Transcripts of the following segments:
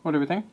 What do we think?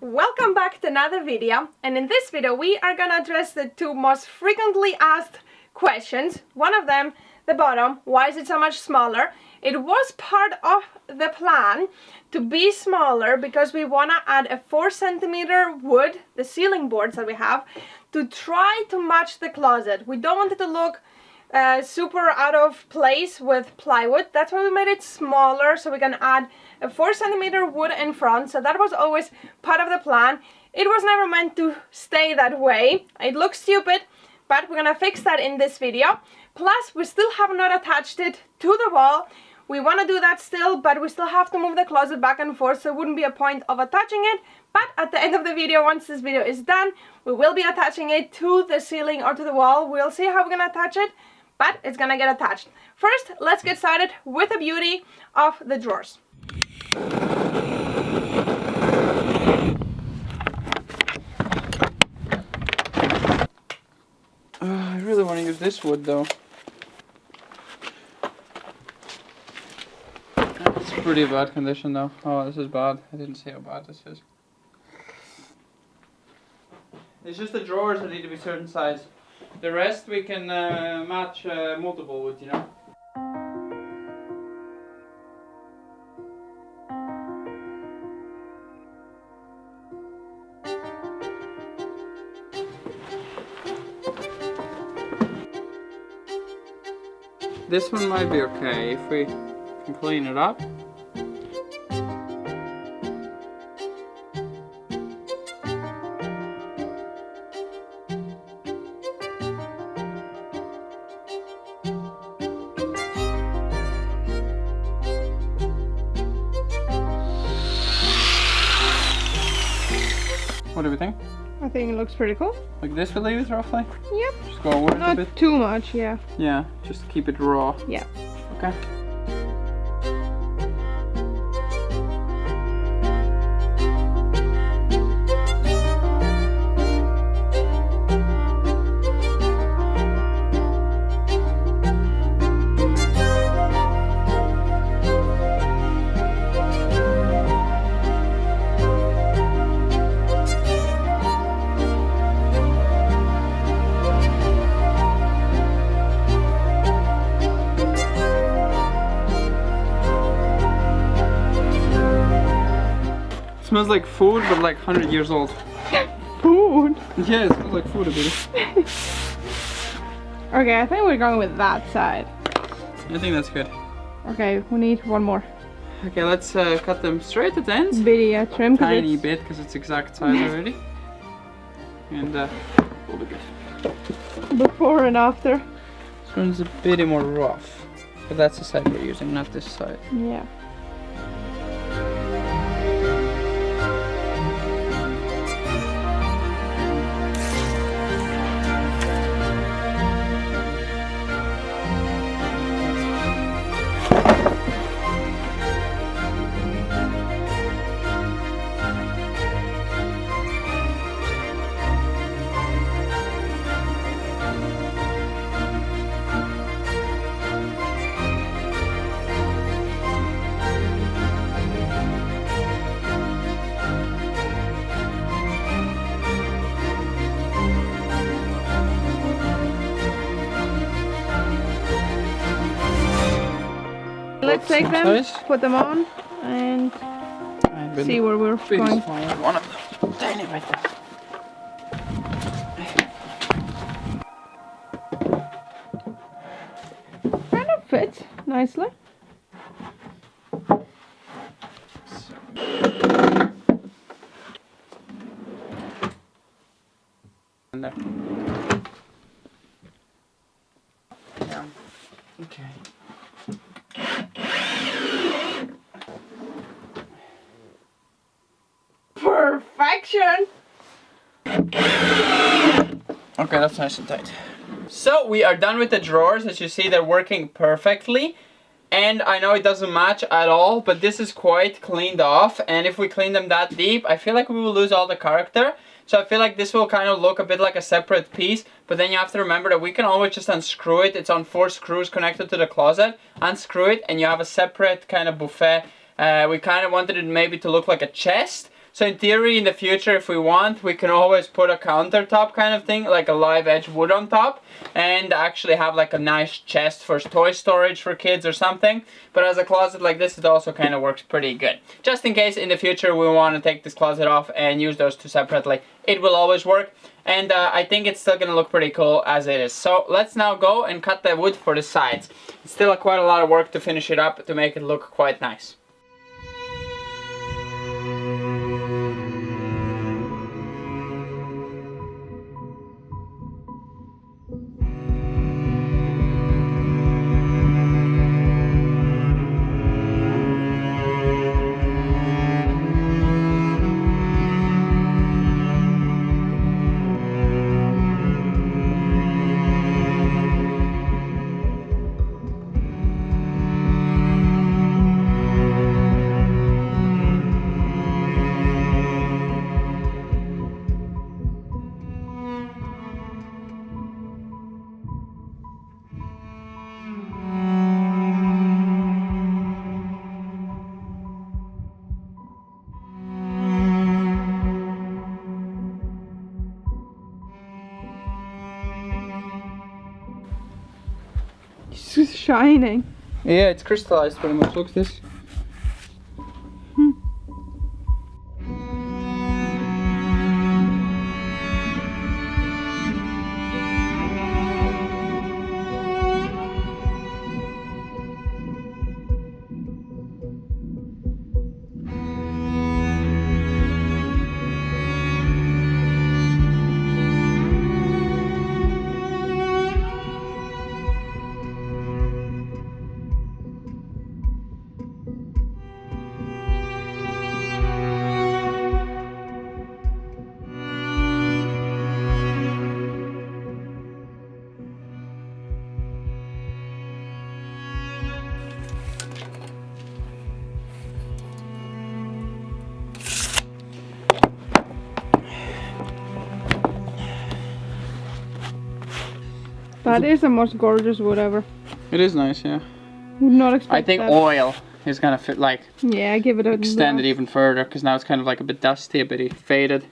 Welcome back to another video, and in this video we are gonna address the two most frequently asked questions. One of them, the bottom, why is it so much smaller? It was part of the plan to be smaller because we want to add a 4 centimeter wood, the ceiling boards that we have, to try to match the closet. We don't want it to look super out of place with plywood. That's why we made it smaller, so we can add a 4 centimeter wood in front. So that was always part of the plan. It was never meant to stay that way. It looks stupid, but we're gonna fix that in this video. Plus, we still have not attached it to the wall. We want to do that still, but we still have to move the closet back and forth, so it wouldn't be a point of attaching it. But at the end of the video, once this video is done, we will be attaching it to the ceiling or to the wall. We'll see how we're gonna attach it, but it's gonna get attached. First, let's get started with the beauty of the drawers. I really want to use this wood though. It's pretty bad condition though. Oh, this is bad. I didn't see how bad this is. It's just the drawers that need to be certain size. The rest we can match multiple wood, you know. This one might be okay if we can clean it up. What do we think? I think it looks pretty cool. Like this will leave it roughly? Yep. Just go over it a bit? Not too much, yeah. Yeah, just keep it raw. Yeah. Okay. Smells like food, but like 100 years old. Food? Yeah, it smells like food a bit. Okay, I think we're going with that side. I think that's good. Okay, we need one more. Okay, let's cut them straight at the ends. Bitty, trim. Tiny bit, because it's exact size already. And we'll be good. Before and after. This one's a bit more rough. But that's the side we're using, not this side. Yeah. Let's take them, put them on, and see where we're going. One of them, tiny bit. Kind of fits nicely. And there. Yeah. Okay. Perfection! Okay, that's nice and tight. So we are done with the drawers. As you see, they're working perfectly. And I know it doesn't match at all, but this is quite cleaned off, and if we clean them that deep, I feel like we will lose all the character. So I feel like this will kind of look a bit like a separate piece, but then you have to remember that we can always just unscrew it. It's on 4 screws connected to the closet. Unscrew it and you have a separate kind of buffet. We kind of wanted it maybe to look like a chest. So in theory, in the future, if we want, we can always put a countertop kind of thing, like a live edge wood on top, and actually have like a nice chest for toy storage for kids or something. But as a closet like this, it also kind of works pretty good. Just in case in the future we want to take this closet off and use those two separately, it will always work. And I think it's still going to look pretty cool as it is. So let's now go and cut the wood for the sides. It's still quite a lot of work to finish it up to make it look quite nice. It's just shining. Yeah, it's crystallized pretty much. Look at this. That is the most gorgeous wood ever. It is nice, yeah. Would not expect I think that. oil is gonna fit, like, Yeah, give it a extend it even further, because now it's kind of like a bit dusty, a bit faded.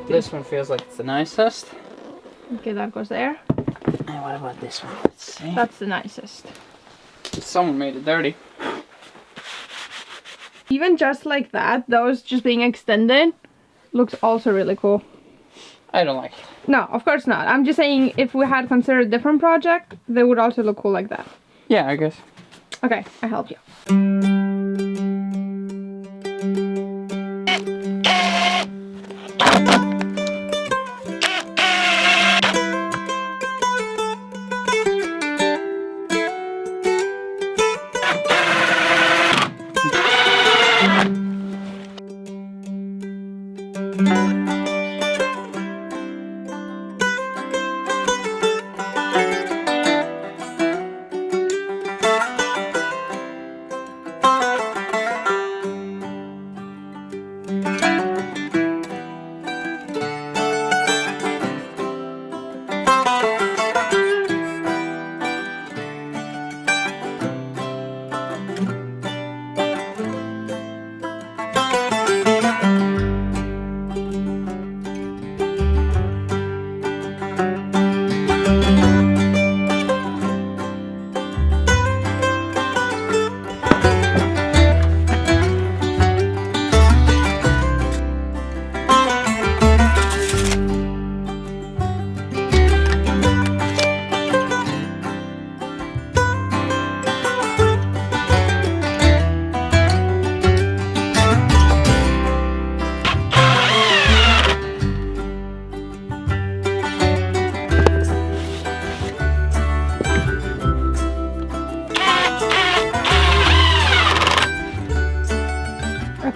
This one feels like it's the nicest. Okay, that goes there. And what about this one? Let's see. That's the nicest. Someone made it dirty. Even just like that, those just being extended, looks also really cool. I don't like it. No, of course not. I'm just saying if we had considered a different project, they would also look cool like that. Yeah, I guess. Okay, I help you.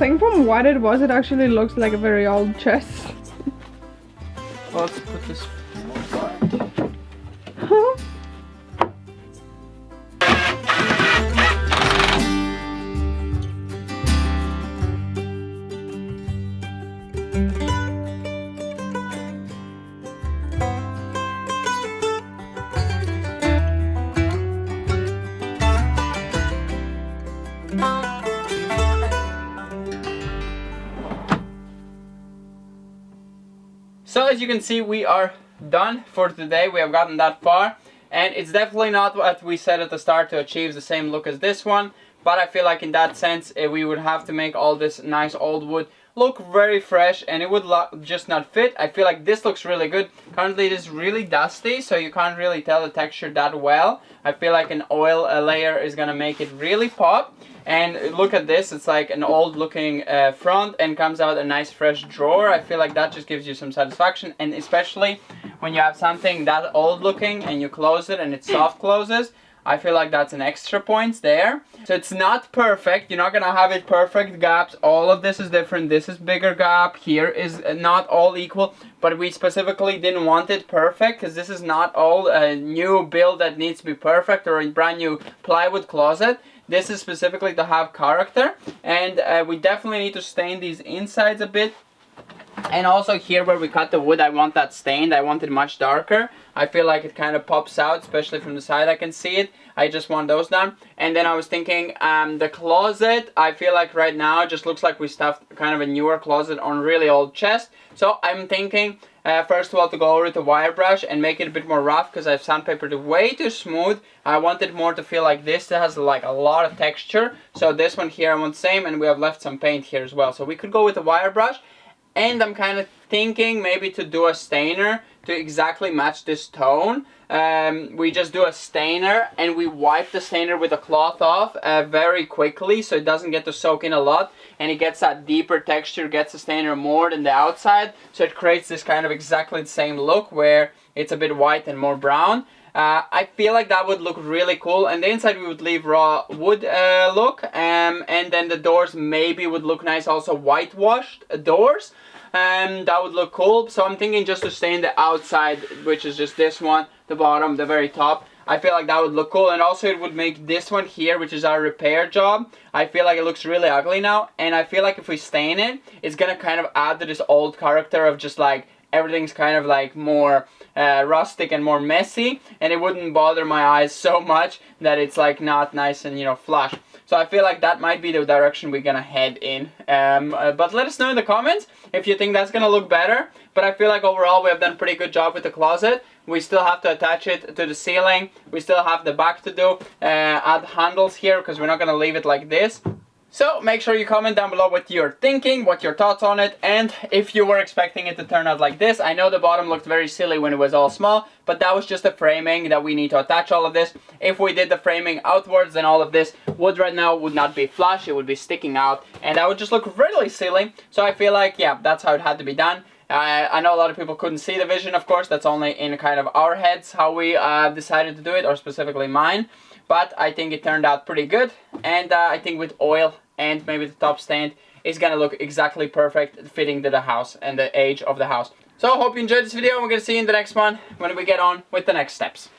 think from what it was, it actually looks like a very old chest. Well, let's put this apart. So as you can see, we are done for today. We have gotten that far, and it's definitely not what we said at the start to achieve the same look as this one, but I feel like in that sense we would have to make all this nice old wood look very fresh, and it would just not fit. I feel like this looks really good. Currently it is really dusty, so you can't really tell the texture that well. I feel like an oil layer is gonna make it really pop. And look at this, it's like an old looking front and comes out a nice fresh drawer. I feel like that just gives you some satisfaction, and especially when you have something that old looking and you close it and it soft closes, I feel like that's an extra point there. So it's not perfect, you're not gonna have it perfect gaps. All of this is different. This is bigger gap, here is not all equal, but we specifically didn't want it perfect because this is not all a new build that needs to be perfect or a brand new plywood closet. This is specifically to have character, and we definitely need to stain these insides a bit. And also here where we cut the wood, I want that stained. I want it much darker. I feel like it kind of pops out, especially from the side I can see it. I just want those done. And then I was thinking the closet, I feel like right now it just looks like we stuffed kind of a newer closet on really old chest. So I'm thinking first of all to go over with the wire brush and make it a bit more rough, because I've sandpapered it way too smooth. I want it more to feel like this. That has like a lot of texture. So this one here I want the same, and we have left some paint here as well. So we could go with the wire brush. And I'm kind of thinking maybe to do a stainer to exactly match this tone. We just do a stainer and we wipe the stainer with a cloth off very quickly, so it doesn't get to soak in a lot, and it gets that deeper texture, gets the stainer more than the outside, so it creates this kind of exactly the same look where it's a bit white and more brown. I feel like that would look really cool, and the inside we would leave raw wood look, and then the doors maybe would look nice also whitewashed doors. That would look cool. So I'm thinking just to stain the outside, which is just this one, the bottom, the very top. I feel like that would look cool, and also it would make this one here, which is our repair job, I feel like it looks really ugly now, and I feel like if we stain it, it's gonna kind of add to this old character of just like everything's kind of like more rustic and more messy, and it wouldn't bother my eyes so much that it's like not nice and, you know, flush. So I feel like that might be the direction we're gonna head in. But let us know in the comments if you think that's gonna look better. But I feel like overall we have done a pretty good job with the closet. We still have to attach it to the ceiling. We still have the back to do. Add handles here because we're not gonna leave it like this. So make sure you comment down below what you're thinking, what your thoughts on it, and if you were expecting it to turn out like this. I know the bottom looked very silly when it was all small, but that was just the framing that we need to attach all of this. If we did the framing outwards, then all of this wood right now would not be flush, it would be sticking out, and that would just look really silly. So I feel like, yeah, that's how it had to be done. I know a lot of people couldn't see the vision, of course, that's only in kind of our heads how we decided to do it, or specifically mine. But I think it turned out pretty good, and I think with oil and maybe the top stand, it's gonna look exactly perfect, fitting to the house and the age of the house. So I hope you enjoyed this video, and we're gonna see you in the next one when we get on with the next steps.